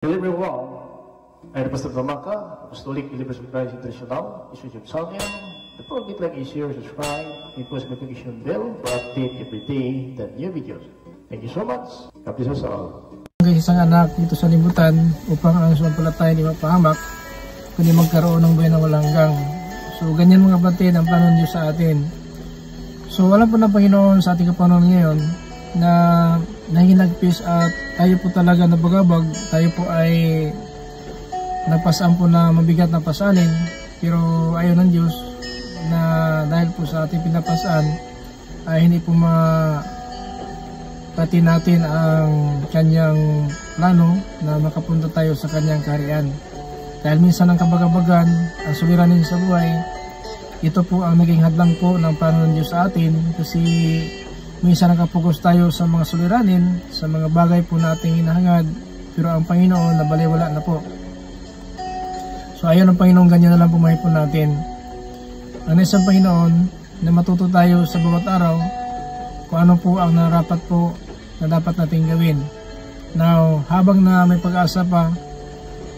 Hello everyone, I am Pastor Damaka, Apostolic Believers of Christ International, this is your channel. Before we like, share, subscribe, and post notification bell for update every day the new videos. Thank you so much. God bless us all. Isang anak dito sa libutan upang ang sumampalataya di mapahamak, kundi magkaroon ng buhay na walang hanggang. So ganyan mga kapatid ang plano ng Diyos sa atin. So alam po ng Panginoon sa ating kapanahon ngayon na nahinagpis at tayo po talaga nabagabag, tayo po ay napasaan po na mabigat na pasanin, pero ayaw ng Diyos na dahil po sa ating pinapasaan ay hindi po mapati natin ang kanyang plano na makapunta tayo sa kanyang kaharian. Dahil minsan ang kabagabagan, ang suliranin sa buhay, ito po ang naging hadlang po ng plano ng Diyos sa atin, kasi minsan nakapokus tayo sa mga suliranin, sa mga bagay po nating hinahangad, pero ang Panginoon nabaliwala na po. So ayaw ng Panginoon, ganyan na lang pumahay po natin. Ang isang Panginoon na matuto tayo sa bawat araw kung ano po ang narapat po na dapat nating gawin. Now, habang na may pag-asa pa,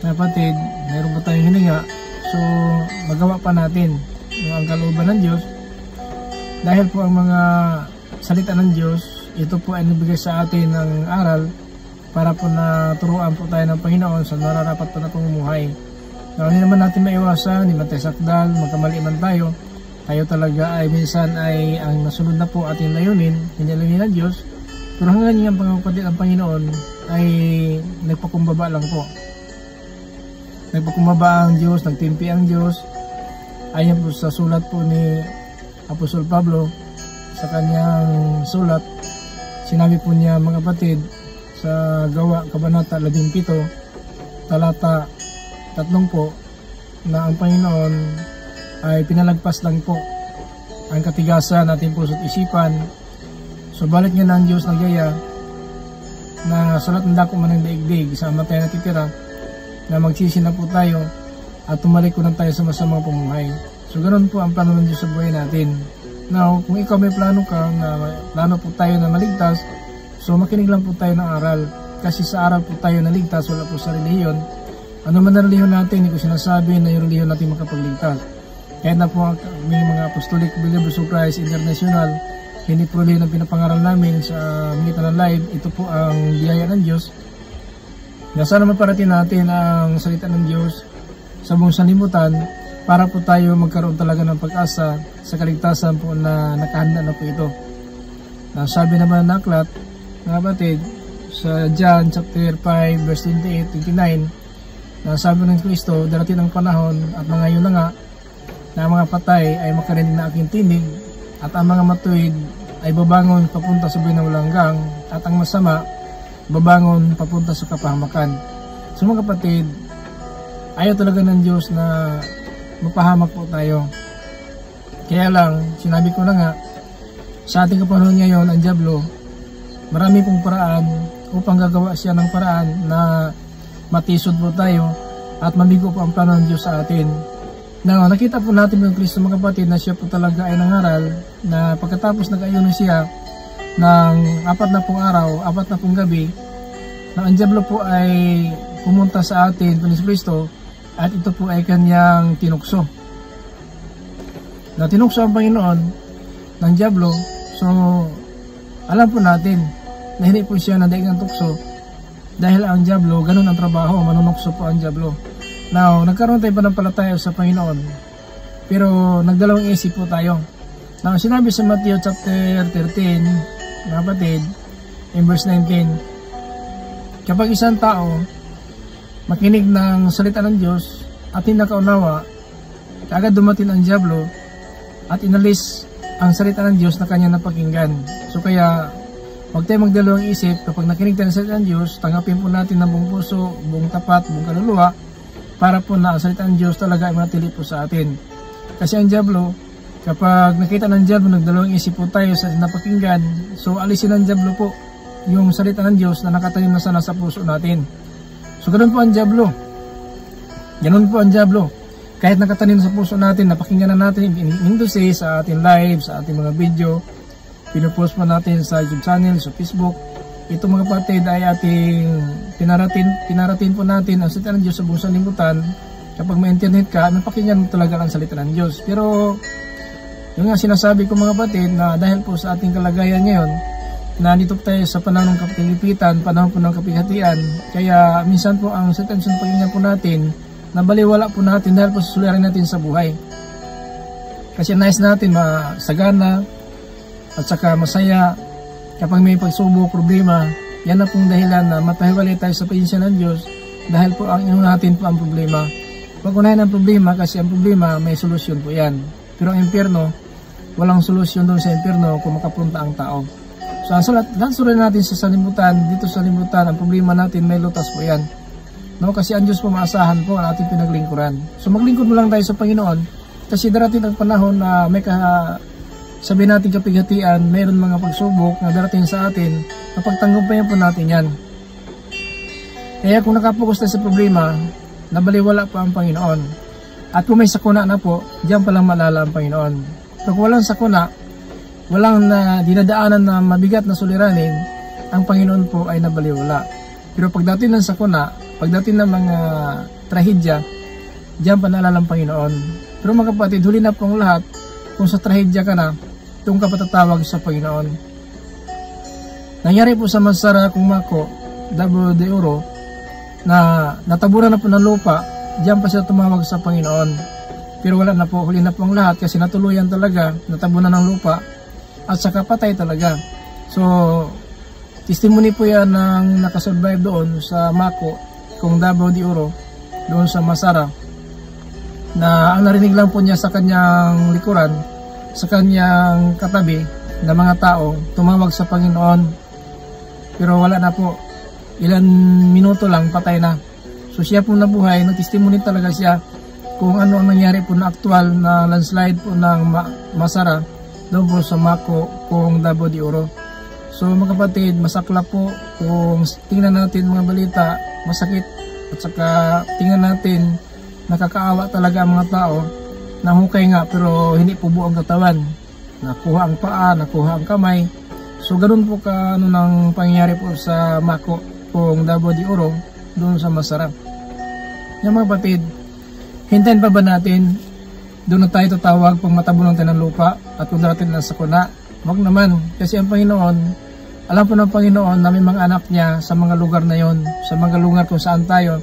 kapatid, mayroon po tayong hininga, so magawa pa natin ang kalooban ng Diyos, dahil po ang mga salita ng Diyos, ito po ay nabigay sa atin ng aral para po na turuan po tayo ng Panginoon sa nararapat po na pamumuhay. Na hindi naman natin maiwasan, hindi man tayo sakdal, magkamali man tayo, tayo talaga ay minsan ay ang nasunod na po ating layunin, hindi layunin ng Diyos, pero hanggang yung pangkapatid ang Panginoon ay nagpakumbaba lang po. Nagpakumbaba ang Diyos, nagtimpi ang Diyos, ayon po sa sulat po ni Apostol Pablo. Sa kanyang sulat, sinabi po niya mga kapatid sa Gawa, Kabanata 17, talata 3 po, na ang Panginoon ay pinalagpas lang po ang katigasan natin puso't isipan. So balik niya ng Diyos ng gaya na salat ng dako man ng daigdig, isama tayo natitira, na magsisi na po tayo at tumalik ko na tayo sa masamang pamumuhay. So ganoon po ang plano ng Diyos sa buhay natin. Now, kung ikaw may plano ka, na plano po tayo na maligtas, so makinig lang po tayo ng aral. Kasi sa aral po tayo naligtas, wala po sa relihiyon. Ano man na relihiyon natin, hindi ko sinasabi na yung relihiyon natin makapagligtas. Kaya na po may mga Apostolic Believers of Christ International, hindi po relihiyon ang pinapangaral namin sa Militan ng Live. Ito po ang biyaya ng Diyos. Na sana maparating natin ang salita ng Diyos sa buong sanlibutan, para po tayo magkaroon talaga ng pag-asa sa kaligtasan po na nakahanda na po ito. Sabi naman ng aklat, mga kapatid, sa John chapter 5 verse 28-29, na sabi ng Kristo, darating ang panahon at ngayon na nga, na ang mga patay ay makarinig na aking tinig, at ang mga matuwid ay babangon papunta sa buhay na walang hanggang, at ang masama babangon papunta sa kapahamakan. So mga kapatid, ayaw talaga ng Diyos na mapahamak po tayo. Kaya lang, sinabi ko na nga, sa ating kapanahon ngayon, ang dyablo, marami pong paraan upang gagawa siya ng paraan na matisod po tayo at mabigo po ang plano ng Diyos sa atin. Now, nakita po natin ng Kristo mga kapatid na siya po talaga ay nangaral na pagkatapos nag-ayuno siya ng 4 na pong araw, 4 na pong gabi, na ang dyablo po ay pumunta sa atin po ni Kristo, at ito po ay kanyang tinukso. Na tinukso ang Panginoon ng dyablo. So alam po natin na hindi po siya nadaig ng tukso, dahil ang dyablo, ganun ang trabaho, manunukso po ang dyablo. Now, nagkaroon tayo pananampalataya sa Panginoon, pero nagdalawang isip po tayo. Now, sinabi sa Matthew chapter 13, mga kapatid, in verse 19, kapag isang tao makinig ng salita ng Diyos at hindi nakaunawa, kaagad dumating ang dyablo at inalis ang salita ng Diyos na kanya napakinggan. So kaya, huwag tayo magdalawang isip. Kapag nakinig tayo ng salita ng Diyos, tanggapin po natin ng buong puso, buong tapat, buong kaluluwa, para po na ang salita ng Diyos talaga ay manatili po sa atin. Kasi ang dyablo, kapag nakita ng dyablo, nagdalawang isip po tayo sa napakinggan, so alisin ng dyablo po yung salita ng Diyos na nakatanim na sana sa puso natin. So ganoon po ang dyablo. Ganoon po ang dyablo. Kahit nakatanim sa puso natin, napakinggan na natin industry sa ating live, sa ating mga video, pinupost po natin sa YouTube channel, sa Facebook, ito mga kapatid ay ating pinarating po natin ang salita ng Diyos sa buong sanlibutan. Kapag may internet ka, napakinggan mo talaga ang salita ng Diyos. Pero yung nga sinasabi ko mga kapatid na dahil po sa ating kalagayan ngayon, na dito tayo sa panahon ng kapigipitan, panahon po ng kapighatian, kaya minsan po ang salita ng pakinggan po natin, nabaliwala po natin dahil po susuliranin natin sa buhay. Kasi nais natin masagana at saka masaya kapag may pagsubok, problema. Yan na pong dahilan na mapahiwalay tayo sa presensya ng Diyos dahil po ang natin po ang problema. Pag unahin ang problema kasi ang problema may solusyon po yan. Pero ang impyerno, walang solusyon doon sa impyerno kung makapunta ang tao. So ang sulit natin sa salimutan, dito sa salimutan, ang problema natin may lutas po yan. No, kasi ang Diyos po maasahan po ang ating pinaglingkuran. So maglingkod mo lang tayo sa Panginoon kasi darating ang panahon na may sabi natin kapighatian, mayroon mga pagsubok na darating sa atin, napagtanggumpayan po natin yan. Kaya kung nakapokus tayo sa problema, nabaliwala pa ang Panginoon. At kung may sakuna na po, diyan palang malala ang Panginoon. Pero kung walang sakuna, walang dinadaanan na mabigat na suliranin, ang Panginoon po ay nabaliwala. Pero pagdating ng sakuna, pagdating ng mga trahedya, diyan pa naalala ang Panginoon. Pero mga kapatid, huli na po ang lahat, kung sa trahedya ka na, doon ka patatawag sa Panginoon. Nangyari po sa Masara kung Mako, Davao de Oro, na nataburan na po ng lupa, diyan pa siya tumawag sa Panginoon. Pero wala na po, huli na po ang lahat kasi natuluyan talaga, natabunan ng lupa, at saka patay talaga. So, testimony po yan ng nakasurvive doon sa Mako, kung Davao de Oro, doon sa Masara, na ang narinig lang po niya sa kanyang likuran, sa kanyang katabi na mga tao, tumawag sa Panginoon. Pero wala na po, ilan minuto lang, patay na. So siya po nabuhay, nag-testimony talaga siya kung ano ang nangyari po na aktual na landslide po ng Masara doon po sa Mako, kung Davao de Oro. So mga kapatid, masakla po kung tingnan natin mga balita, masakit, at saka tingnan natin, nakakaawa talaga ang mga tao, nahukay nga pero hindi po buong katawan, nakuha ang paa, nakuha ang kamay. So ganun po ka nang pangyayari po sa Mako, kung Davao de Oro, doon sa Masara. Yung mga kapatid, hintayin pa ba natin doon na tayo tatawag pag matabunan tayo ng lupa at kung darating na sakuna? Wag naman, kasi ang Panginoon, alam po ng Panginoon na may mga anak niya sa mga lugar na yon, sa mga lugar kung saan tayo.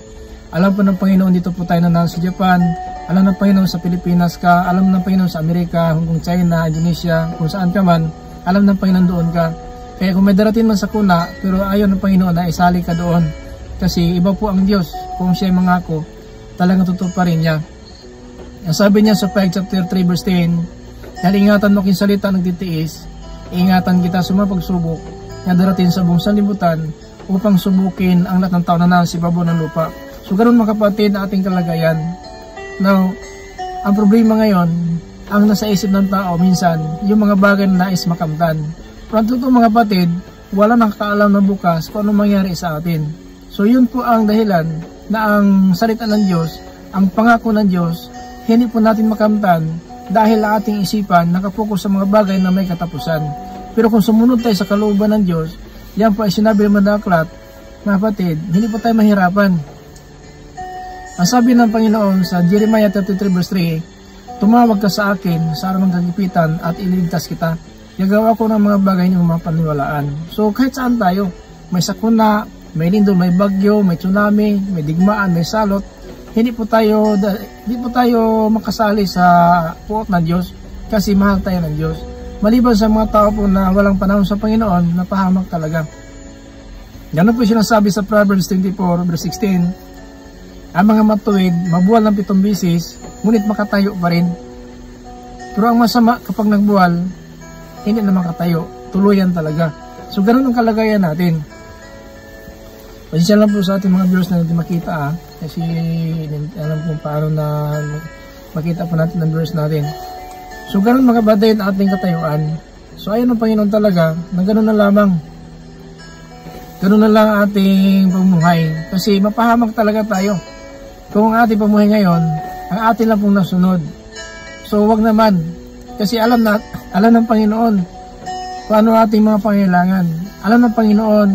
Alam po ng Panginoon dito po tayo na sa Japan, alam ng Panginoon sa Pilipinas ka, alam ng Panginoon sa Amerika, Hong Kong, China, Indonesia, kung saan ka man, alam ng Panginoon doon ka. Kaya kung may darating man sakuna, pero ayaw ng Panginoon na isali ka doon. Kasi iba po ang Diyos, kung siya mangako, talagang totoo pa rin niya. Ang sabi niya sa 5 chapter 3 verse 10, dahil ingatan mo aking salita nagtitiis, ingatan kita sa mga pagsubok na darating sa buong sanlibutan upang subukin ang lahat ng tao na nasa ibabaw ng lupa. So ganoon mga kapatid na ating kalagayan. Now, ang problema ngayon, ang nasa isip ng tao minsan, yung mga bagay na nais makamtan. Pero ang totoo mga kapatid, wala nakakaalam na bukas kung ano mangyari sa atin. So yun po ang dahilan na ang salita ng Diyos, ang pangako ng Diyos, hindi po natin makamtan dahil ang ating isipan nakapokus sa mga bagay na may katapusan. Pero kung sumunod tayo sa kalooban ng Diyos, yan po ay sinabi naman ng aklat, mga kapatid, hindi po tayo mahirapan. Ang sabi ng Panginoon sa Jeremiah 33 verse 3, tumawag ka sa akin sa araw ng kagipitan at ililigtas kita. Gagawa ko ng mga bagay niyo mapaniwalaan. So kahit saan tayo, may sakuna, may lindol, may bagyo, may tsunami, may digmaan, may salot, hindi po tayo makasali sa puot ng Diyos kasi mahal tayo ng Diyos. Maliban sa mga tao po na walang panahon sa Panginoon, napahamak talaga. Ganun po sinasabi sa Proverbs 24 verse 16, ang mga matuwid, mabuwal ng 7 bisis, ngunit makatayo pa rin. Pero ang masama kapag nagbuwal, hindi na makatayo, tuluyan talaga. So ganun ang kalagayan natin. Pasensya lang po sa ating mga viewers na hindi makita kasi alam kung paano na makita po natin ang viewers natin. So ganun mga kapatid ating katayuan. So ayun ang Panginoon talaga, na ganun na lamang. Ganun na lang ating pamumuhay. Kasi mapahamak talaga tayo. Kung ang ating pamumuhay ngayon, ang atin lang pong nasunod. So wag naman. Kasi alam ng Panginoon kung ano ating mga pangailangan. Alam ng Panginoon,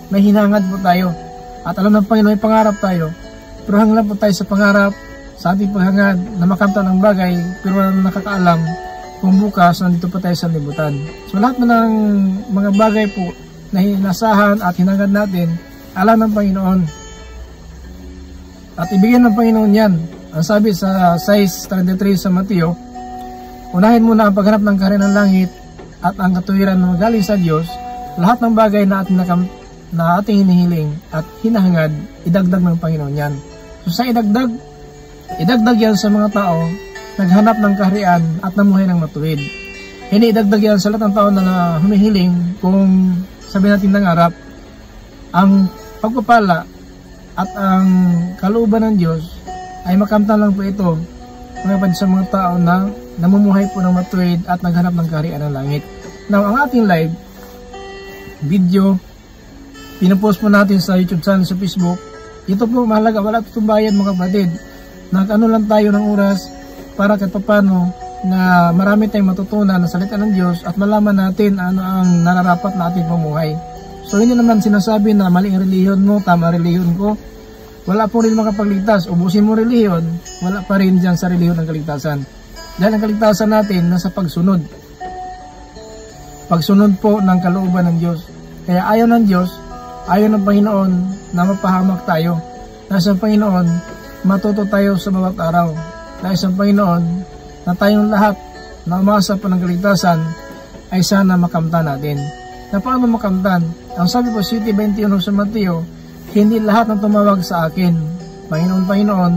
may hinangad po tayo. At alam ng Panginoon, may pangarap tayo. Pero hanggang po tayo sa pangarap, sa ating paghangad na makamtan ng bagay, pero walang nakakaalam kung bukas nandito pa tayo sa libutan. So lahat ng mga bagay po na hinasahan at hinangad natin, alam ng Panginoon. At ibigyan ng Panginoon yan. Ang sabi sa 6:33 sa Mateo, unahin muna ang paghanap ng kaharian ng langit at ang katuwiran na magaling sa Diyos, lahat ng bagay na ating hinihiling at hinahangad, idagdag ng Panginoon yan. So sa idagdag yan sa mga tao naghanap ng kaharian at namuhay ng matuwid. Hindi idagdag yan sa lahat ng tao na humihiling kung sabi natin nangarap. Ang pagpapala at ang kalooban ng Diyos ay makamtan lang po ito sa mga tao na namumuhay po ng matuwid at naghanap ng kaharian ng langit. Now, ang ating live video, pinapost po natin sa YouTube channel, sa Facebook. Ito po mahalaga, wala itong bayad mga kapatid. Nag-ano lang tayo ng oras para kahit papano na marami tayong matutunan na salita ng Diyos at malaman natin ano ang nararapat na ating pamuhay. So hindi naman sinasabi na maling relihiyon mo, tama relihiyon ko. Wala po rin makapagligtas. Ubusin mo relihiyon, wala pa rin dyan sa relihiyon ng kaligtasan. Dahil ang kaligtasan natin nasa pagsunod. Pagsunod po ng kalooban ng Diyos. Kaya ayaw ng Diyos, ayaw ng Panginoon na mapahamak tayo. Nasa Panginoon, matuto tayo sa bawat araw. Dahil sa Panginoon, na tayong lahat na umasa po ng kaligtasan ay sana makamtan natin. Na paano makamtan? Ang sabi po 7:21 sa Mateo, hindi lahat ng tumawag sa akin, Panginoon,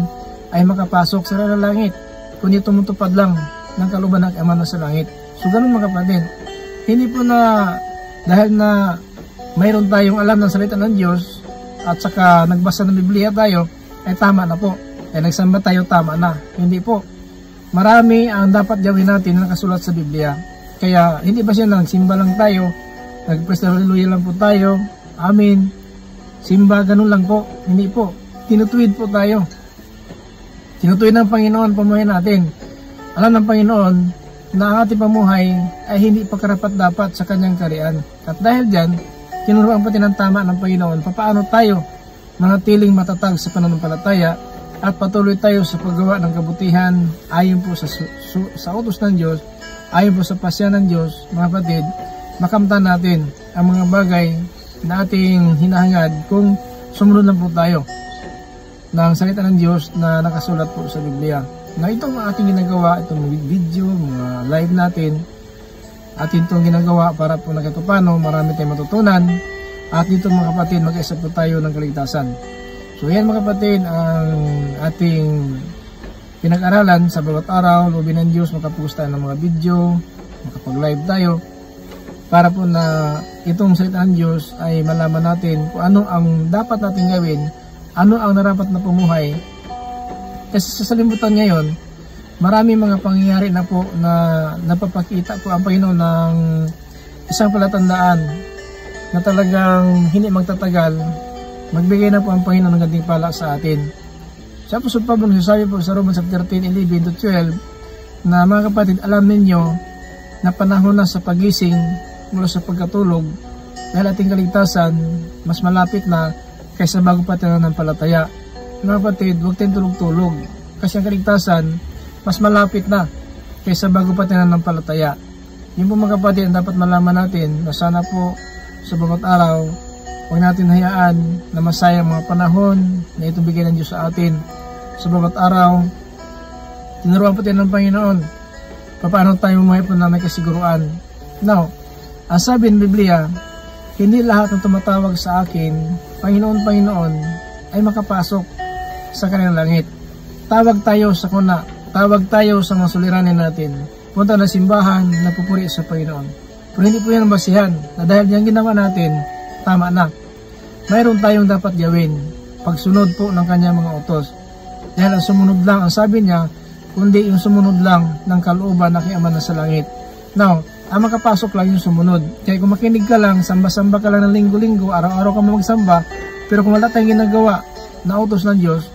ay makapasok sa langit, kundi tumutupad lang ng kalooban ng Ama na sa langit. So ganun mga kapatid, hindi po na dahil na mayroon tayong alam ng salita ng Diyos at saka nagbasa ng Biblia tayo, ay tama na po. Ay nagsamba tayo, tama na. Hindi po. Marami ang dapat gawin natin na nakasulat sa Biblia. Kaya hindi ba siya nagsimba lang tayo, nag-praise the hallelujah lang po tayo, amen, simba, ganun lang po. Hindi po. Tinutuwid po tayo. Tinutuwid ng Panginoon pamuhay natin. Alam ng Panginoon na ang ating pamuhay ay hindi pagkarapat-dapat sa kanyang kaharian. At dahil dyan, tinuruan pati ng tama ng Panginoon papaano tayo manatiling matatag sa pananampalataya at patuloy tayo sa paggawa ng kabutihan ayon po sa utos ng Diyos, ayon po sa pasya ng Diyos. Mga kapatid, makamtan natin ang mga bagay na ating hinahangad kung sumunod lang po tayo ng salita ng Diyos na nakasulat po sa Biblia. Na itong ating ginagawa, itong video, mga live natin, atin itong ginagawa para po na kahit paano marami tayong matutunan at dito mga kapatid mag-isa po tayo ng kaligtasan. So yan mga kapatid ang ating pinag-aralan sa bawat araw. Loobin ng Diyos makapost tayo ng mga video, makapag-live tayo para po na itong salita ng Diyos ay malaman natin kung ano ang dapat natin gawin, ano ang narapat na pumuhay. Kasi sa salimutan ngayon, marami mga pangyayari na po na napapakita po ang Panginoon ng isang palatandaan na talagang hindi magtatagal, magbigay na po ang Panginoon ng gantimpala sa atin. Sa Apostol Pablo nagsasabi po sa Romans 13:11-12 na mga kapatid, alam ninyo na panahon na sa pagising mula sa pagkatulog dahil ating kaligtasan mas malapit na kaysa bago pa tayo ng palataya. Mga kapatid, huwag tayong tulog-tulog kasi ang kaligtasan mas malapit na kaysa bago pa tayo ng palataya. Yun po mga kapatid ang dapat malaman natin na sana po sa bawat araw huwag natin hayaan na masayang mga panahon na itong bigay ng Diyos sa atin. Sa bawat araw, tinuruan po tayo ng Panginoon paano tayo mamuhay po na may kasiguruan. Now, ang sabi ng Biblia, hindi lahat ng tumatawag sa akin, Panginoon, Panginoon, ay makapasok sa kanilang langit. Tawag tayo sa kuna, tawag tayo sa mga suliranin natin, punta na simbahan, napupuri sa Panginoon. Pero hindi po yan ang basihan, na dahil yung ginawa natin, tama na. Mayroon tayong dapat gawin, pagsunod po ng kanyang mga utos. Dahil ang sumunod lang, ang sabi niya, kundi yung sumunod lang ng kalooban na kay Ama na sa langit. Now, ang makapasok lang yung sumunod. Kaya kung makinig ka lang, samba-samba ka lang ng linggo-linggo, araw-araw ka magsamba, pero kung wala tayong ginagawa na utos ng Diyos,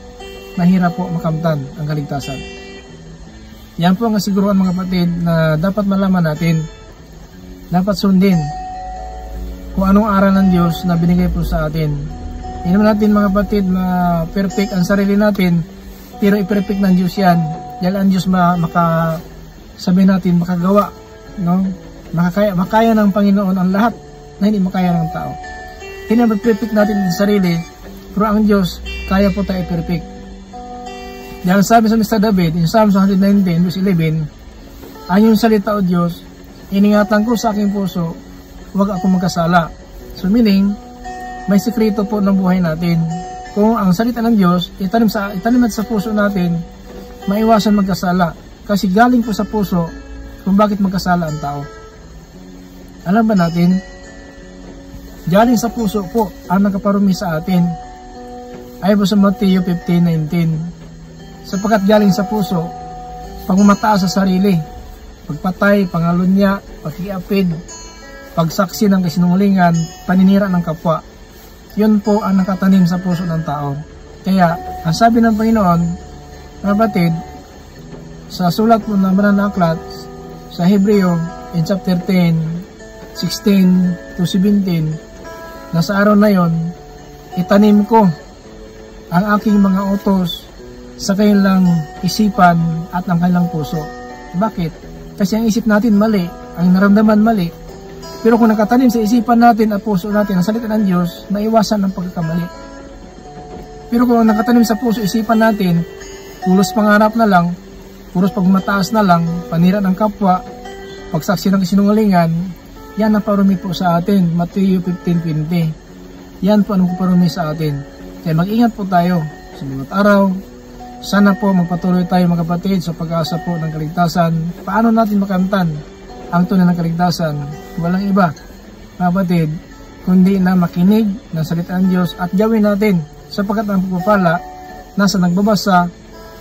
mahirap po makamtan ang kaligtasan. Yan po ang kasiguruhan mga kapatid na dapat malaman natin, dapat sundin kung anong aral ng Diyos na binigay po sa atin. Hindi naman natin mga kapatid perfect ang sarili natin, pero i-perfect ng Diyos yan. Dahil ang Diyos sabihin natin makagawa, no? Makaya ng Panginoon ang lahat na hindi makaya ng tao. Hindi naman perfect natin sa sarili, pero ang Diyos kaya po tayo perfect. Dahil sabi sa Mr. David in Psalm 119 verse 11, ang iyong salita o Diyos, iningatan ko sa aking puso, huwag ako magkasala. So meaning, may sekreto po ng buhay natin. Kung ang salita ng Diyos, itanim natin sa puso natin, maiwasan magkasala. Kasi galing po sa puso kung bakit magkasala ang tao. Alam ba natin, galing sa puso po ang nagkaparumi sa atin. Ayon po sa Matthew 15:19. Sapagkat galing sa puso, pagmamataas sa sarili, pagpatay, pangalunya, pagkiapid, pagsaksi ng kasinungalingan, paninira ng kapwa. Yun po ang nakatanim sa puso ng tao. Kaya, ang sabi ng Panginoon, mga kapatid, sa sulat po ng Banal na Aklat, sa Hebreo, in chapter 10, 16 to 17, na sa araw na yon, itanim ko ang aking mga utos sa kanilang isipan at ang kanilang puso. Bakit? Kasi ang isip natin mali, ang naramdaman mali. Pero kung nakatanim sa isipan natin at puso natin ang salita ng Diyos, maiwasan ang pagkakamali. Pero kung nakatanim sa puso isipan natin, pulos pangarap na lang, pulos pagmataas na lang, panira ng kapwa, pagsaksi ng kasinungalingan, yan ang parumi po sa atin. Matthew 15:20. Yan po ang parumi sa atin. Kaya mag-ingat po tayo sa bawat araw. Sana po magpatuloy tayo mga kapatid sa pag-asa po ng kaligtasan. Paano natin makamtan ang tunay ng kaligtasan? Walang iba, mga kapatid, kundi na makinig ng salita ng Diyos at gawin natin, sapagkat ang pagpapala nasa nagbabasa,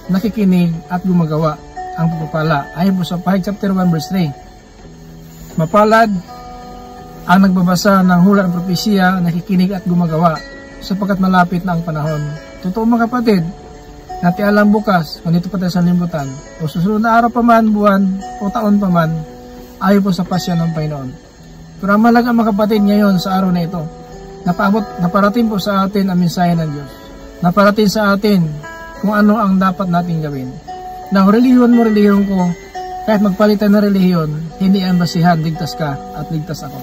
nakikinig at gumagawa. Ang pagpapala ayon po sa Pahayag chapter 1 verse 3. Mapalad ang nagbabasa ng hula ng propesya, nakikinig at gumagawa, sapagkat malapit na ang panahon. Totoo mga kapatid, natin alam bukas kung dito pa tayo sa limutan o susunod na araw pa man, buwan o taon pa man, ayon po sa pasya ng Panginoon. Pero ang malaga mga kapatid ngayon sa araw na ito, naparating po sa atin ang mensahe ng Diyos. Naparating sa atin kung ano ang dapat nating gawin. Na relihiyon mo, relihiyon ko, kahit magpalitan na relihiyon, hindi ang basihan, ligtas ka at ligtas ako.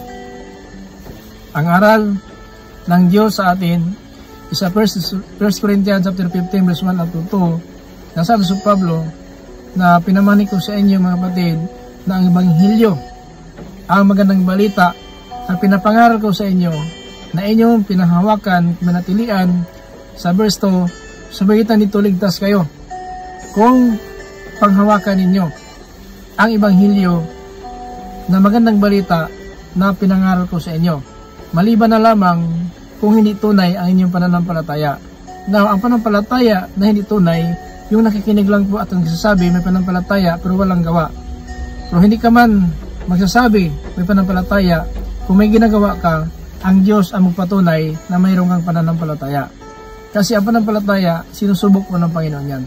Ang aral ng Diyos sa atin, isa 1 Corinthians chapter 15 verse 1 up to 2, na sabi sa Pablo, na pinamani ko sa inyo mga kapatid, na ang Ebanghelyo, ang magandang balita, ang pinapangaral ko sa inyo, na inyong pinahawakan, manatilian, sa verse 2, sa bagitan nito ligtas kayo, kung panghawakan ninyo ang Ebanghelyo, na magandang balita, na pinangaral ko sa inyo. Maliban na lamang kung hindi tunay ang inyong pananampalataya. Now, ang pananampalataya na hindi tunay, yung nakikinig lang po at ang nagsasabi may pananampalataya pero walang gawa. Pero hindi ka man magsasabi may pananampalataya, kung may ginagawa ka, ang Diyos ang magpatunay na mayroon kang pananampalataya. Kasi ang pananampalataya, sinusubok po ng Panginoon yan.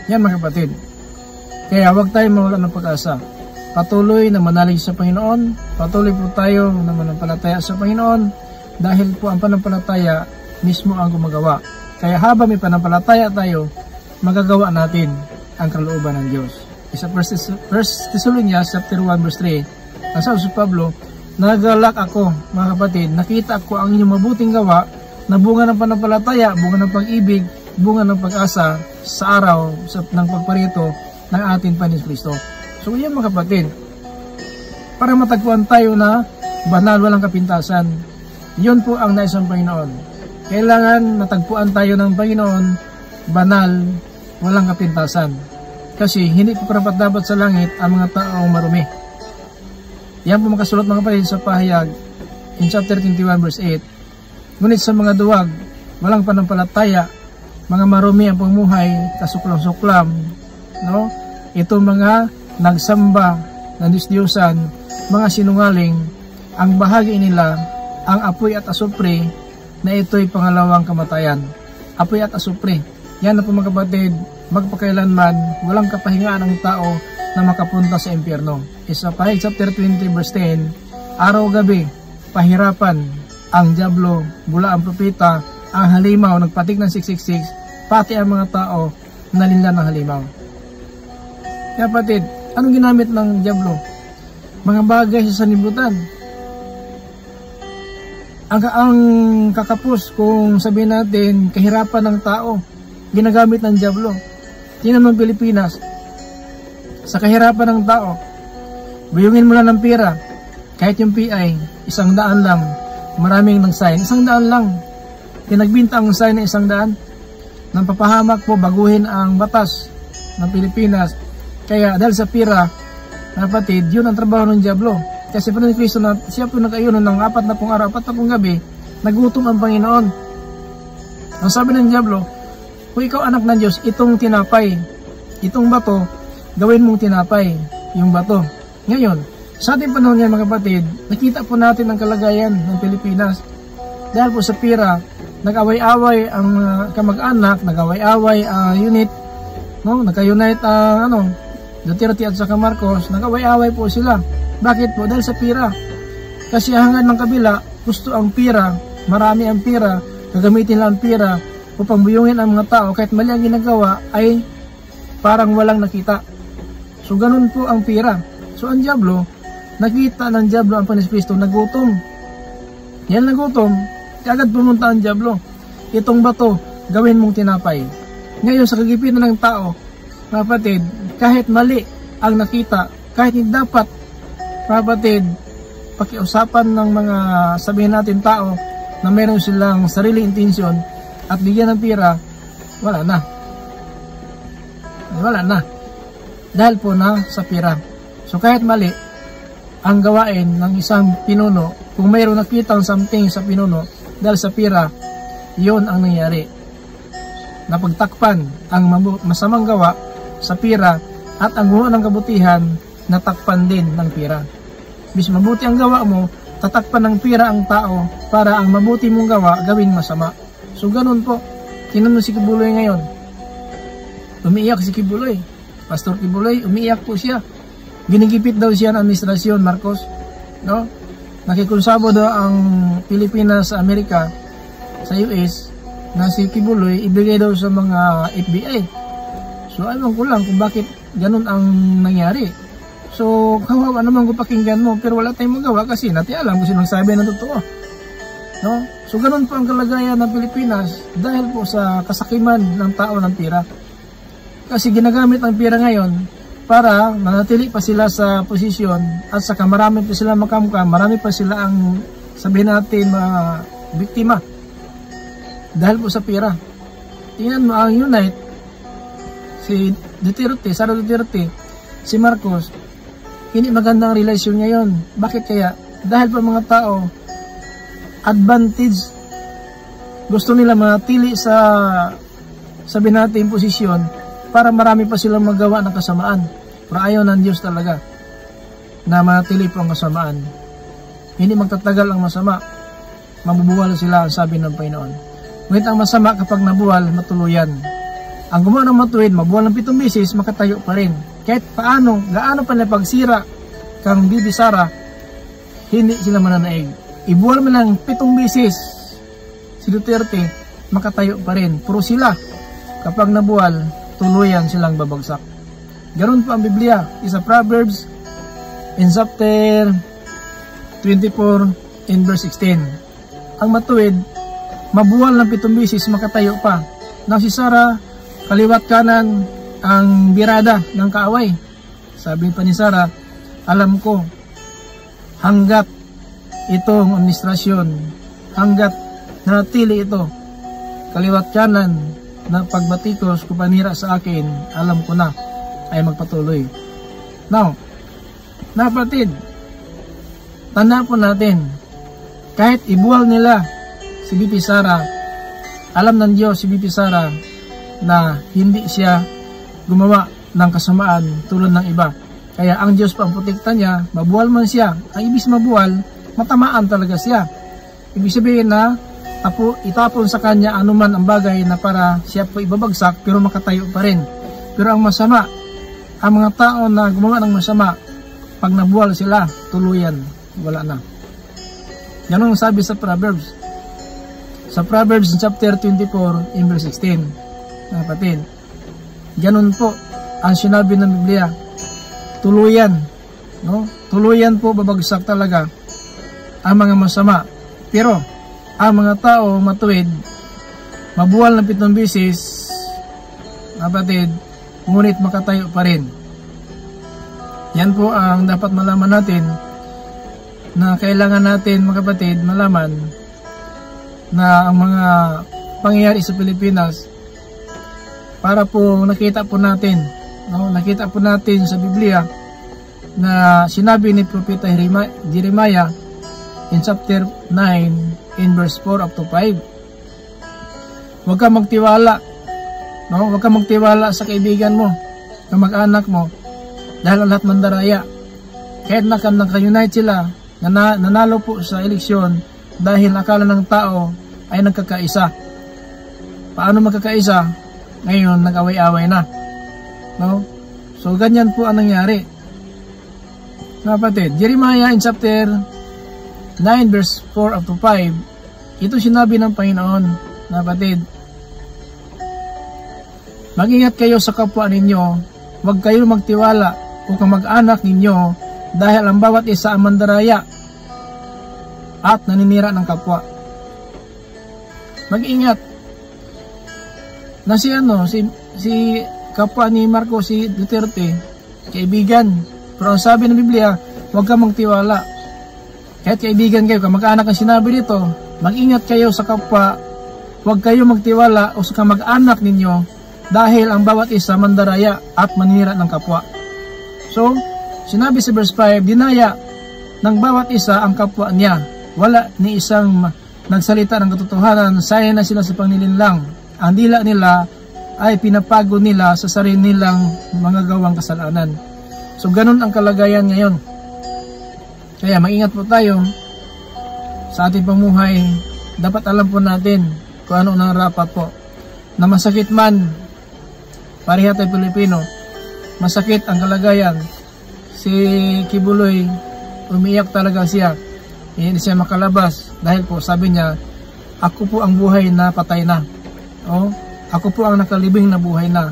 Yan mga kapatid. Kaya huwag tayo mawala ng pag-asa. Patuloy na manalig sa Panginoon, patuloy po tayo na manampalataya sa Panginoon, dahil po ang panampalataya mismo ang gumagawa. Kaya habang may panampalataya tayo, magagawa natin ang kalooban ng Diyos. Isa 1 Thessalonians chapter 1 verse 3, nasabi si Pablo, nagalak ako mga kapatid, nakita ko ang inyong mabuting gawa, na bunga ng panampalataya, bunga ng pag-ibig, bunga ng pag-asa sa araw ng pagparito ng ating Panginoon Kristo. So yan mga kapatid, para matagpuan tayo na banal, walang kapintasan, yun po ang nais ng Panginoon. Kailangan matagpuan tayo ng Panginoon, banal, walang kapintasan. Kasi hindi po karapat dapat sa langit ang mga taong marumi. Yan po makasulat mga kapatid sa Pahayag in chapter 21 verse 8. Ngunit sa mga duwag, walang panampalataya, mga marumi ang pumuhay, kasuklam-suklam, no? Ito mga nagsamba ng Diyos-Diyosan, mga sinungaling, ang bahagi nila ang apoy at asupre, na ito'y pangalawang kamatayan. Apoy at asupre. Yan na po mga kapatid, magpakailanman, walang kapahingaan ng tao na makapunta sa impyerno. Isa Pahayag chapter 20 verse 10, araw-gabi, pahirapan ang dyablo, bula ang propeta, ang halimaw, nagpatik ng 666, pati ang mga tao nalinlan ng halimaw. Kaya kapatid, anong ginamit ng dyablo? Mga bagay sa sanlibutan. Ang kakapos, kung sabihin natin, kahirapan ng tao, ginagamit ng dyablo. Tingnan mo ang Pilipinas, sa kahirapan ng tao, buyungin mo lang ng pera, kahit yung PI, 100 lang, maraming nag-sign, 100 lang. Pinagbinta ang sign na 100, nang papahamak po, baguhin ang batas ng Pilipinas. Kaya dahil sa pira, kapatid, yun ang trabaho ng dyablo. Kasi po ni Kristo na siya po nag-ayuno ng 40 araw, 40 gabi, nagutom ang Panginoon. Ang sabi ng dyablo, kung ikaw anak ng Diyos, itong tinapay, itong bato, gawin mong tinapay, yung bato. Ngayon, sa ating panahon ngayon mga kapatid, nakita po natin ang kalagayan ng Pilipinas. Dahil po sa pira, nag-away-away ang kamag-anak, nag-away-away unit, no? Nagka-unite Duterte at saka Marcos, nag-away-away po sila. Bakit po? Dahil sa pira. Kasi hanggang ng kabila, gusto ang pira, marami ang pira, gagamitin lang ang pira upang buyungin ang mga tao, kahit mali ang ginagawa ay parang walang nakita. So ganun po ang pira. So ang dyablo, nakita ng dyablo ang Panginoon Kristo, nagutom. Yan nagutom, agad pumunta ang dyablo. Itong bato, gawin mong tinapay. Ngayon sa kagipitan ng tao, kapatid, kahit mali ang nakita, kahit hindi dapat, kapatid, pakiusapan ng mga sabihin natin tao na meron silang sariling intensyon at bigyan ng pira, wala na. Wala na. Dahil po na sa pira. So kahit mali ang gawain ng isang pinuno, kung mayroong nakitang something sa pinuno, dahil sa pira, yun ang nangyari. Napagtakpan ang masamang gawa sa pira at ang gumawa ng kabutihan, natakpan din ng pira. Bis mabuti ang gawa mo, tatakpan ng pira ang tao para ang mabuti mong gawa gawin masama. So ganun po. Tingnan mo si Kibuloy ngayon. Umiiyak si Kibuloy. Pastor Kibuloy, umiiyak po siya. Ginigipit daw siya ng administrasyon Marcos, no? Nakikonsabo daw ang Pilipinas sa Amerika, sa US, na si Kibuloy ibigay daw sa mga FBI. So alam ko lang kung bakit ganun ang nangyari. So kawawa naman kung pakinggan mo, pero wala tayong magawa kasi natin alam kung sinong sabi ng totoo, no? So ganun po ang kalagayan ng Pilipinas dahil po sa kasakiman ng tao ng pira. Kasi ginagamit ang pira ngayon para manatili pa sila sa posisyon at saka marami pa sila makamukha, marami pa sila ang sabihin natin biktima dahil po sa pira. Tingnan mo ang Unite, si Duterte, Sara Duterte, si Marcos, hindi magandang relasyon ngayon. Bakit kaya? Dahil po mga tao advantage, gusto nila manatili sa sabihin natin posisyon para marami pa silang magawa ng kasamaan. Pero ayaw ng Diyos talaga na manatili po ang kasamaan. Hindi magtatagal ang masama, mabubuwal sila, sabi ng Panginoon. Ngunit ang masama kapag nabuwal, matuluyan. Ang gumawa ng matuwid, mabuwal ng 7 beses, makatayo pa rin. Kahit paano, gaano pa na pagsira kang Bibi Sara, hindi sila mananaig. Ibuwal mo lang 7 beses si Duterte, makatayo pa rin. Pero sila, kapag nabuwal, tuluyan silang babagsak. Ganon po ang Biblia. Isa Proverbs in chapter 24 in verse 16. Ang matuwid, mabuwal ng 7 beses, makatayo pa. Nang si Sara, kaliwat kanan ang birada ng kaaway. Sabi pa ni Sara, alam ko, hanggat itong administrasyon, hanggat nanatili ito, kaliwat kanan na pagbatikos kung panira sa akin, alam ko na ay magpatuloy. Now, napatid, tanda po natin, kahit ibuwal nila si BP Sara, alam ng Diyos si BP Sara na hindi siya gumawa ng kasamaan tulad ng iba. Kaya ang Diyos pa ang protekta niya, mabuwal man siya. Ang ibig mabuwal, matamaan talaga siya. Ibig sabihin na itapon sa kanya anuman ang bagay na para siya po ibabagsak pero makatayo pa rin. Pero ang masama, ang mga tao na gumawa ng masama, pag nabuwal sila, tuluyan, wala na. Ganun ang sabi sa Proverbs. Sa Proverbs chapter 24 in verse 16. Mga kapatid, ganun po ang sinabi ng Biblia. Tuluyan, no? Tuluyan po babagsak talaga ang mga masama. Pero ang mga tao matuwid, mabuwal ng 7 bisis, kapatid, ngunit makatayo pa rin. Yan po ang dapat malaman natin, na kailangan natin, mga kapatid, malaman na ang mga pangyayari sa Pilipinas, para po nakita po natin, no? Nakita po natin sa Biblia na sinabi ni Propeta Jeremiah in chapter 9 in verse 4 up to 5. Huwag kang magtiwala, no? Huwag kang magtiwala sa kaibigan mo, sa mag-anak mo, dahil ang lahat mandaraya. Kahit naka-unite sila, nanalo po sa eleksyon dahil akala ng tao ay nagkakaisa. Paano magkakaisa? Ngayon, nag-away-away na, no? So, ganyan po ang nangyari. Kapatid, Jeremiah in chapter 9 verse 4 up to 5, ito sinabi ng Panginoon, kapatid, mag-ingat kayo sa kapwa ninyo, huwag kayo magtiwala o kamag-anak ninyo, dahil ang bawat isa ang mandaraya at naninira ng kapwa. Mag-ingat na si kapwa ni Marcos, si Duterte, kaibigan. Pero ang sabi ng Biblia, huwag kang magtiwala. Kahit kaibigan kayo, kamag-anak ang sinabi dito, mag-ingat kayo sa kapwa, huwag kayo magtiwala o sa kamag-anak ninyo, dahil ang bawat isa mandaraya at maninira ng kapwa. So, sinabi sa verse 5, dinaya ng bawat isa ang kapwa niya. Wala ni isang nagsalita ng katotohanan, sayang na sila sa panglilinlang. Ang dila nila ay pinapago nila sa sarili nilang mga gawang kasalanan. So, ganun ang kalagayan ngayon. Kaya, mag-ingat po tayo sa ating pamuhay. Dapat alam po natin kung ano narapat po. Na masakit man, pareha tayo Pilipino, masakit ang kalagayan. Si Kibuloy, umiyak talaga siya. Hindi siya makalabas dahil po sabi niya, ako po ang buhay na patay na. Oh, ako po ang nakalibing na buhay na.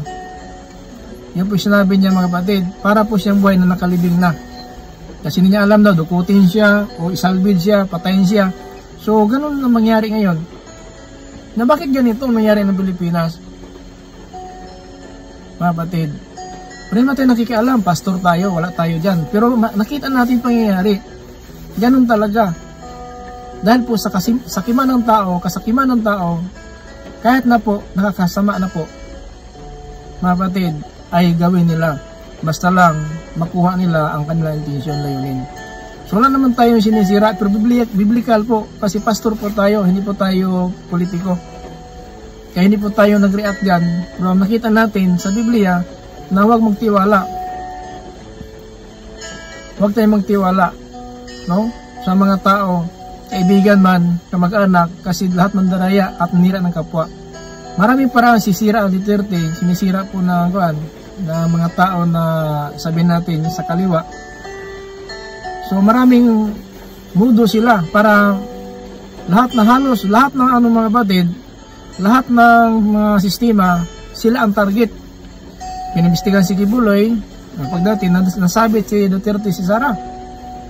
Yan po sinabi niya, mga kapatid, para po siyang buhay na nakalibing na. Kasi hindi niya alam daw, dukutin siya o isalbid siya, patayin siya. So, ganun ang mangyari ngayon. Na bakit ganito ang nangyari ng Pilipinas? Mga kapatid, pero naman tayo nakikialam, pastor tayo, wala tayo dyan. Pero nakita natin pangyayari. Ganun talaga. Dahil po sa kasakiman ng tao, kahit na po, nakakasama na po, mga kapatid, ay gawin nila. Basta lang, makuha nila ang kanilang intensyon, layunin. So, wala naman tayong sinisira, pero biblical po, kasi pastor po tayo, hindi po tayo politiko. Kaya hindi po tayo nag-react dyan. Pero nakita natin sa Biblia, na huwag magtiwala. Huwag tayong magtiwala, no? Sa mga tao, kaibigan man, kamag-anak, kasi lahat mandaraya at nanira ng kapwa. Maraming parang sisira ang Duterte, sinisira po na mga tao na sabihin natin sa kaliwa. So maraming mudo sila para lahat ng mga batid, lahat ng mga sistema, sila ang target. Pinimbestigan si Kibuloy, pagdati nasabit si Duterte si Sara.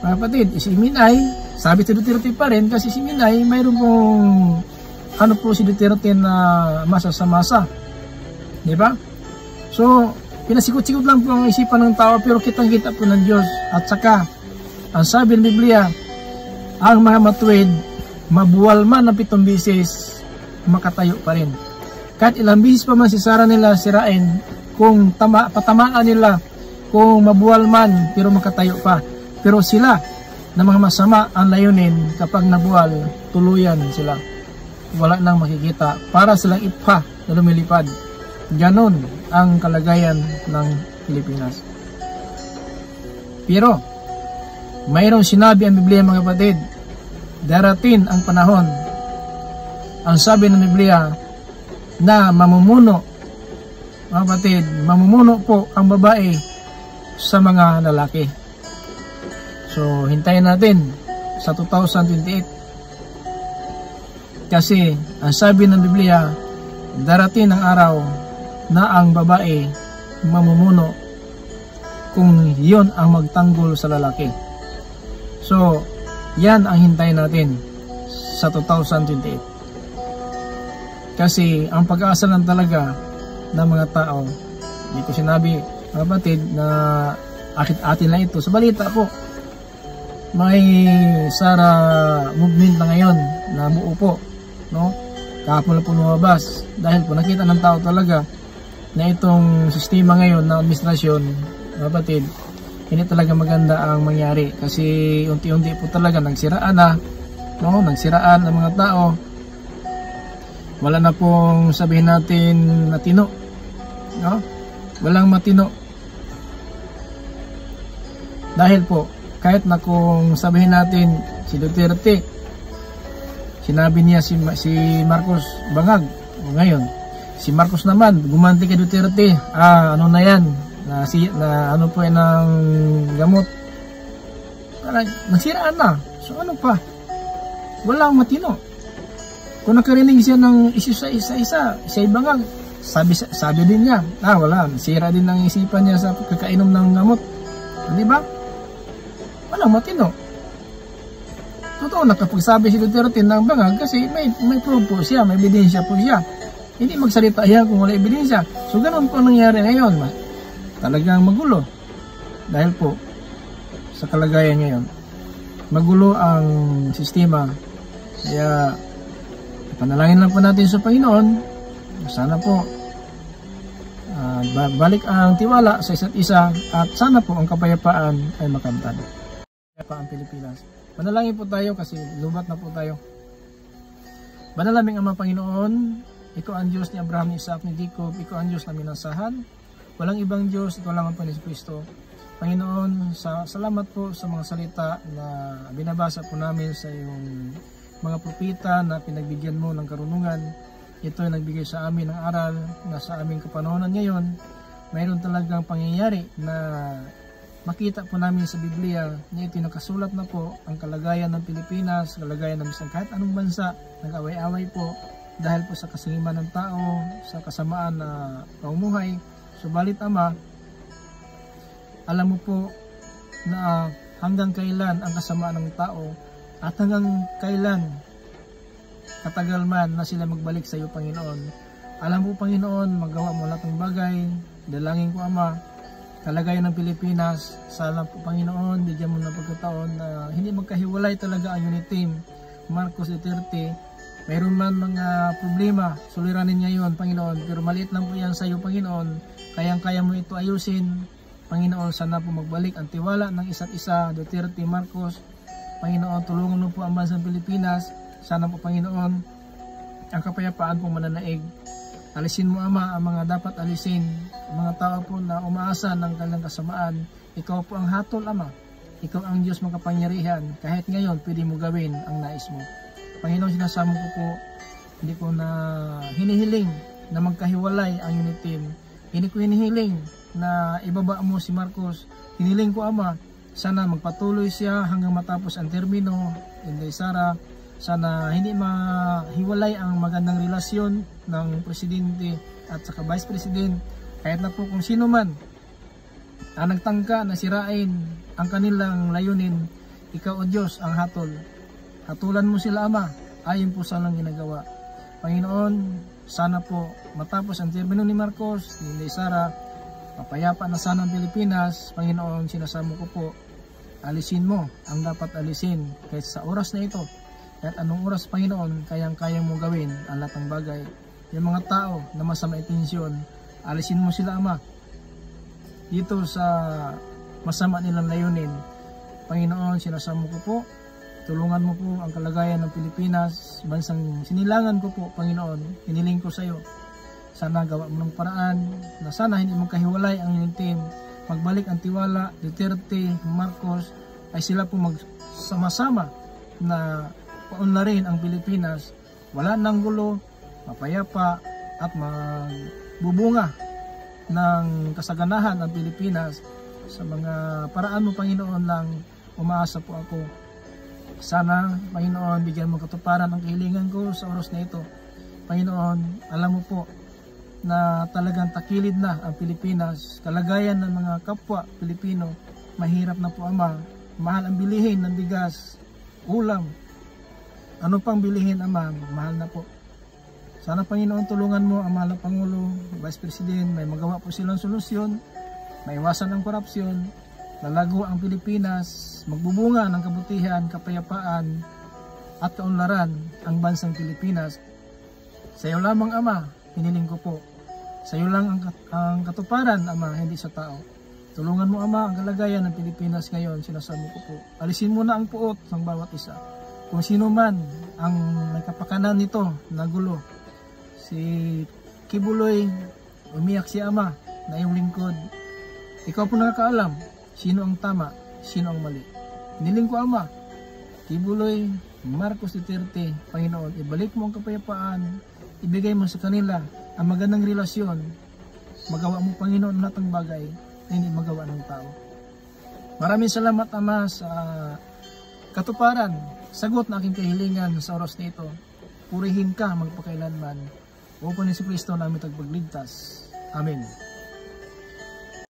Mga kapatid, si Minay, sabit si Duterte pa rin kasi si Minay, mayroon pong si Duterte na masa sa masa. Diba? So, pinasikot-sikot lang po ang isipan ng tao pero kitang-kita po ng Diyos. At saka, ang sabi ng Biblia, ang mga matuwid, mabuwal man ng 7 bisis, makatayo pa rin. Kahit ilang bisis pa man si Sara nila sirain, kung patamaan nila, kung mabuwal man, pero makatayo pa. Pero sila, na mga masama ang layunin, kapag nabuwal, tuluyan sila. Wala nang makikita, para silang ipha na lumilipad. Ganon ang kalagayan ng Pilipinas. Pero, mayroong sinabi ang Biblia, mga kapatid, darating ang panahon, ang sabi ng Biblia, na mamumuno, mga kapatid, mamumuno po ang babae sa mga lalaki. So, hintayin natin sa 2028 Kasi ang sabi ng Biblia, darating ang araw na ang babae mamumuno kung yon ang magtanggol sa lalaki. So, yan ang hintayin natin sa 2028. Kasi ang pag-asa lang talaga ng mga tao, hindi ko sinabi mga kapatid na atin lang ito. Sa balita po, may Sara movement na ngayon na buo po, no? Kahapon na po lumabas dahil po nakita ng tao talaga na itong sistema ngayon na administrasyon, mga kapatid, hindi talaga maganda ang mangyari kasi unti-unti po talaga nagsiraan na, no? Nagsiraan ang mga tao. Wala na pong sabihin natin matino, no? Walang matino. Dahil po kahit na kung sabihin natin si Duterte, sinabi niya si Marcos bangag, ngayon si Marcos naman gumanti kay Duterte, ano na yan, na ano po yan ng gamot, nagsiraan na. So ano pa, walang matino. Kung nakarinig siya ng isa bangag, sabi din niya, wala, sira din ang isipan niya sa kakainom ng gamot, di ba? Walang matino. Totoo na kapag sabi si Duterte ng bangag kasi may proof po siya, may ebidensya po siya. Hindi magsalita yan kung wala ebidensya. So ganun po nangyari ngayon. Talagang magulo. Dahil po sa kalagayan ngayon, magulo ang sistema. Kaya panalangin lang po natin sa Panginoon. Sana po balik ang tiwala sa isa't isa at sana po ang kapayapaan ay makamtan. Kapayapaan Pilipinas. Manalangin po tayo kasi lubat na po tayo. Banal naming Ama Panginoon, Ikaw ang Diyos ni Abraham, ni Isaac, ni Jacob. Ikaw ang Diyos namin nasahan. Walang ibang Diyos, Ikaw lang ang Panginoon Kristo. Panginoon, salamat po sa mga salita na binabasa po namin sa iyong mga propeta na pinagbigyan mo ng karunungan. Ito ay nagbigay sa amin ng aral na sa aming kapanahonan ngayon, mayroon talagang pangyayari na makita po namin sa Biblia na ito nakasulat na po ang kalagayan ng Pilipinas, kalagayan ng isang kahit anong bansa, nag-away-away po dahil po sa kasingiman ng tao, sa kasamaan na pamumuhay. Subalit Ama, alam mo po na hanggang kailan ang kasamaan ng tao at hanggang kailan katagal man na sila magbalik sa iyo, Panginoon. Alam mo, Panginoon, magawa mo lahat ng bagay. Dalangin ko, Ama, kalagayan ng Pilipinas, sana po, Panginoon, bigyan mo ng pagkataon na hindi magkahiwalay talaga ang unit team Marcos Duterte. Mayroon man mga problema, suliranin niya yun, Panginoon, pero maliit lang po yan sa iyo, Panginoon. Kayang-kaya mo ito ayusin, Panginoon. Sana po magbalik ang tiwala ng isa't isa, Duterte, Marcos. Panginoon, tulungan mo po ang bansang Pilipinas. Sana po, Panginoon, ang kapayapaan po mananaig. Alisin mo, Ama, ang mga dapat alisin. Ang mga tao po na umaasa ng kanilang kasamaan. Ikaw po ang hatol, Ama. Ikaw ang Diyos makapangyarihan. Kahit ngayon, pwede mo gawin ang nais mo. Panginoon, sinasama ko po, hindi ko na hinihiling na magkahiwalay ang unit team. Hindi ko hinihiling na ibaba mo si Marcos. Hinihiling ko, Ama, sana magpatuloy siya hanggang matapos ang termino. Inday Sara, sana hindi mahiwalay ang magandang relasyon ng presidente at saka vice president. Kahit na po kung sino man ang nagtangka na sirain ang kanilang layunin, ikaw o Diyos ang hatol. Hatulan mo sila, Ama, ayon po sa lang ginagawa. Panginoon, sana po matapos ang termino ni Marcos, ni Inday Sara, mapayapa na sana ang Pilipinas. Panginoon, sinasamo ko po, alisin mo ang dapat alisin kahit sa oras na ito. Kahit anong oras, Panginoon, kayang-kaya mo gawin ang lahat ng bagay. Yung mga tao na masama intensyon, alisin mo sila, Ama, dito sa masama nilang layunin. Panginoon, sinasamo ko po, tulungan mo po ang kalagayan ng Pilipinas, bansang sinilangan ko po, Panginoon. Hiniling ko sa iyo, sana gawa mo ng paraan na sana hindi magkahiwalay ang inyong team. Magbalik ang tiwala, Duterte, Marcos, ay sila po magsama-sama na paunlarin ang Pilipinas. Wala nang gulo, mapayapa at magbubunga ng kasaganahan ang Pilipinas. Sa mga paraan mo, Panginoon, lang umaasa po ako. Sana, Panginoon, bigyan mo katuparan ang kahilingan ko sa oras na ito. Panginoon, alam mo po na talagang takilid na ang Pilipinas, kalagayan ng mga kapwa Pilipino, mahirap na po Ama, mahal ang bilihin ng bigas, ulam, ano pang bilihin Ama, mahal na po. Sana Panginoon tulungan mo ang mahal na Pangulo, Vice President, may magawa po silang solusyon, maiwasan ang korupsyon, lalago ang Pilipinas, magbubunga ng kabutihan, kapayapaan at kaunlaran ang bansang Pilipinas. Sa iyo lamang Ama, hiniling ko po. Sa iyo lang ang katuparan Ama, hindi sa tao. Tulungan mo Ama ang kalagayan ng Pilipinas ngayon, sinasabi ko po. Alisin mo na ang puot ng bawat isa. Kung sino man ang may kapakanan nito na gulo. Si Kibuloy, umiyak si Ama na iyong lingkod. Ikaw po nakakaalam sino ang tama, sino ang mali. Hiniling ko Ama, Kibuloy, Marcos Duterte, Panginoon, ibalik mo ang kapayapaan, ibigay mo sa kanila ang magandang relasyon, magawa mo Panginoon lahat ng bagay na hindi magawa ng tao. Maraming salamat Ama sa katuparan, sagot na aking kahilingan sa oras na ito. Purihin ka magpakailanman. O po ni Kristo namin tagpagligtas. Amen.